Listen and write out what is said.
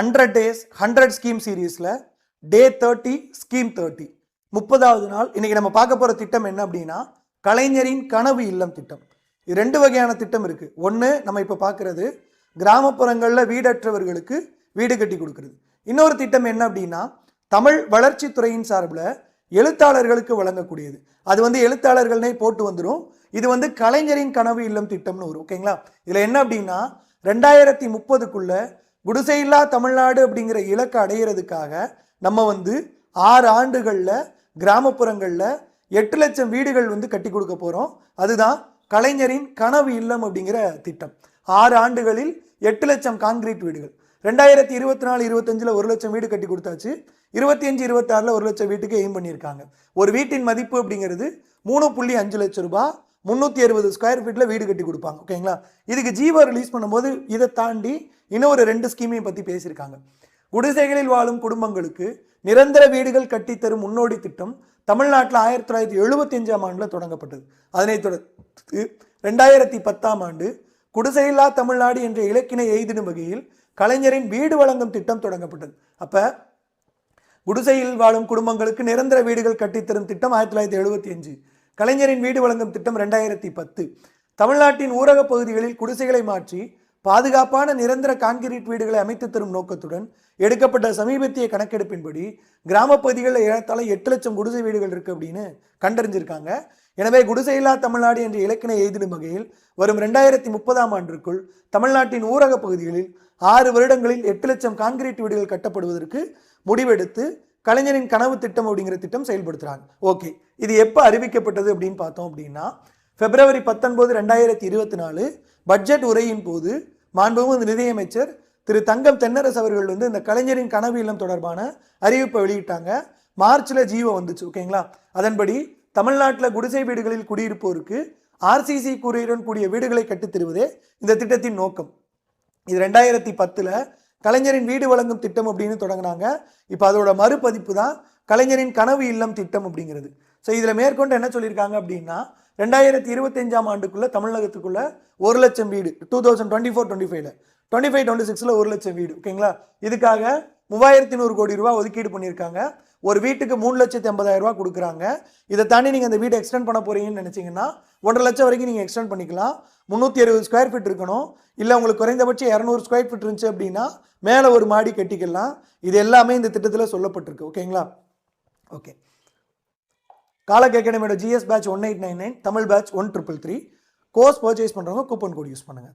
100 days 100 scheme சீரீஸில் டே 30 scheme 30 30வது நாள். இன்னைக்கு நம்ம பார்க்க போகிற திட்டம் என்ன அப்படின்னா கலைஞரின் கனவு இல்லம் திட்டம். இது ரெண்டு வகையான திட்டம் இருக்குது. ஒன்று நம்ம இப்போ பார்க்குறது கிராமப்புறங்களில் வீடற்றவர்களுக்கு வீடு கட்டி கொடுக்குறது. இன்னொரு திட்டம் என்ன அப்படின்னா தமிழ் வளர்ச்சித்துறையின் சார்பில் எழுத்தாளர்களுக்கு வழங்கக்கூடியது. அது எழுத்தாளர்கள்னே போட்டு வந்துடும். இது கலைஞரின் கனவு இல்லம் திட்டம்னு வரும். ஓகேங்களா? இதில் என்ன அப்படின்னா 2030க்குள்ள குடிசையில்லா தமிழ்நாடு அப்படிங்கிற இலக்கை அடையிறதுக்காக நம்ம 6 ஆண்டுகளில் கிராமப்புறங்களில் 8 லட்சம் வீடுகள் கட்டி கொடுக்க போகிறோம். அதுதான் கலைஞரின் கனவு இல்லம் அப்படிங்கிற திட்டம். 6 ஆண்டுகளில் 8 லட்சம் கான்கிரீட் வீடுகள். 2024-25 1 லட்சம் வீடு கட்டி கொடுத்தாச்சு. 25-26 1 லட்சம் வீட்டுக்கு எய்ம் பண்ணியிருக்காங்க. ஒரு வீட்டின் மதிப்பு அப்படிங்கிறது 3.5 லட்சம் ரூபாய். 360 ஸ்கொயர் ஃபீட்டில் வீடு கட்டி கொடுப்பாங்க. ஓகேங்களா? இதுக்கு ஜீவோ ரிலீஸ் பண்ணும்போது இதை தாண்டி இன்னொரு 2 ஸ்கீமையும் பற்றி பேசியிருக்காங்க. குடிசைகளில் வாழும் குடும்பங்களுக்கு நிரந்தர வீடுகள் கட்டித்தரும் முன்னோடி திட்டம் தமிழ்நாட்டில் 1975ஆம் ஆண்டில் தொடங்கப்பட்டது. அதனைத் தொடர்ந்து 2010ஆம் ஆண்டு குடிசையில்லா தமிழ்நாடு என்ற இலக்கினை எய்திடும் வகையில் கலைஞரின் வீடு வழங்கும் திட்டம் தொடங்கப்பட்டது. அப்போ குடிசையில் வாழும் குடும்பங்களுக்கு நிரந்தர வீடுகள் கட்டித்தரும் திட்டம் 1975, கலைஞரின் வீடு வழங்கும் திட்டம் 2010. தமிழ்நாட்டின் ஊரக பகுதிகளில் குடிசைகளை மாற்றி பாதுகாப்பான நிரந்தர கான்கிரீட் வீடுகளை அமைத்து தரும் நோக்கத்துடன் எடுக்கப்பட்ட சமீபத்திய கணக்கெடுப்பின்படி கிராம பகுதிகளில் ஏறத்தாழ 8 லட்சம் குடிசை வீடுகள் இருக்கு அப்படின்னு கண்டறிஞ்சிருக்காங்க. எனவே குடிசையில்லா தமிழ்நாடு என்ற இலக்கினை எய்திடும் வகையில் வரும் 2030ஆம் ஆண்டிற்குள் தமிழ்நாட்டின் ஊரக பகுதிகளில் 6 வருடங்களில் 8 லட்சம் கான்கிரீட் வீடுகள் கட்டப்படுவதற்கு முடிவெடுத்து கலைஞரின் கனவு திட்டம் அப்படிங்கிற திட்டம் செயல்படுத்துறாங்க. ஓகே, இது எப்போ அறிவிக்கப்பட்டது அப்படின்னு பார்த்தோம் அப்படின்னா February 19, 2024 பட்ஜெட் உரையின் போது மாண்புமிகு நிதியமைச்சர் திரு தங்கம் தென்னரசு அவர்கள் இந்த கலைஞரின் கனவு இல்லம் தொடர்பான அறிவிப்பை வெளியிட்டாங்க. மார்ச்ல ஜீவோ வந்துச்சு. ஓகேங்களா? அதன்படி தமிழ்நாட்டில் குடிசை வீடுகளில் குடியிருப்போருக்கு RCC கூறியுடன் கூடிய வீடுகளை கட்டித்தருவதே இந்த திட்டத்தின் நோக்கம். இது 2010ல் கலைஞரின் வீடு வழங்கும் திட்டம் அப்படின்னு தொடங்கினாங்க. இப்போ அதோட மறுபதிப்பு தான் கலைஞரின் கனவு இல்லம் திட்டம் அப்படிங்கிறது. ஸோ இதில் மேற்கொண்டு என்ன சொல்லியிருக்காங்க அப்படின்னா 2025ஆம் ஆண்டுக்குள்ள தமிழகத்துக்குள்ள 1 லட்சம் வீடு 2024-25ல 25-26ல் 1 லட்சம் வீடு. ஓகேங்களா? இதுக்காக 3100 கோடி ரூபாய் ஒதுக்கீடு பண்ணியிருக்காங்க. ஒரு வீட்டுக்கு 3,80,000 ரூபாய் கொடுக்குறாங்க. இதை தாண்டி நீங்கள் அந்த வீட்டை எக்ஸ்டெண்ட் பண்ண போறீங்கன்னு நினைச்சீங்கன்னா 1.5 லட்சம் வரைக்கும் நீங்கள் எக்ஸ்டெண்ட் பண்ணிக்கலாம். 360 ஸ்கொயர் ஃபீட் இருக்கணும். இல்லை உங்களுக்கு குறைந்தபட்சம் 200 ஸ்கொயர் ஃபீட் இருந்துச்சு அப்படின்னா மேலே ஒரு மாடி கட்டிக்கலாம். இது எல்லாமே இந்த திட்டத்தில் சொல்லப்பட்டிருக்கு. ஓகேங்களா? ஓகே, காலக் அகாடமியோட GS batch 1899, Tamil batch 1333. Course purchase பண்ணுறவங்க கூப்பன் கோட் யூஸ் பண்ணுங்கள்.